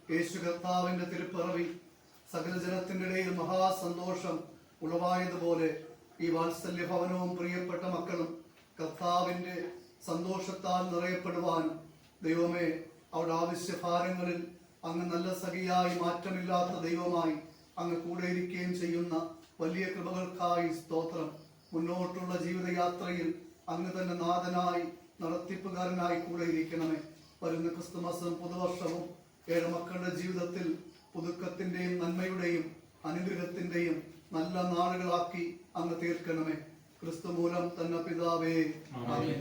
യേശു കർത്താവിന്റെ തിരുപ്പിറവി സകല ജനത്തിന്റെ ഇടയിൽ മഹാസന്തോഷം ഉളവായതുപോലെ ഈ വാത്സല്യ ഭവനവും പ്രിയപ്പെട്ട മക്കളും കർത്താവിന്റെ സന്തോഷത്താൽ നിറയപ്പെടുവാനും ദൈവമേ അവിടെ ആവശ്യഭാരങ്ങളിൽ അങ്ങ് നല്ല സഖിയായി മാറ്റമില്ലാത്ത ദൈവമായി അങ്ങ് കൂടെ ഇരിക്കുകയും ചെയ്യുന്ന വലിയ കൃപകൾക്കായി സ്തോത്രം. മുന്നോട്ടുള്ള ജീവിതയാത്രയിൽ അങ്ങ് തന്നെ നാഥനായി നടത്തിപ്പുകാരനായി കൂടെ ഇരിക്കണമേ. വരുന്ന ക്രിസ്തുമസും പുതുവർഷവും ഏഴ് മക്കളുടെ ജീവിതത്തിൽ പുതുക്കത്തിന്റെയും നന്മയുടെയും അനുഗ്രഹത്തിന്റെയും നല്ല നാളുകളാക്കി അങ്ങ് തീർക്കണമേ. ക്രിസ്തു മൂലം തന്നെ പിതാവേ, ആമേൻ.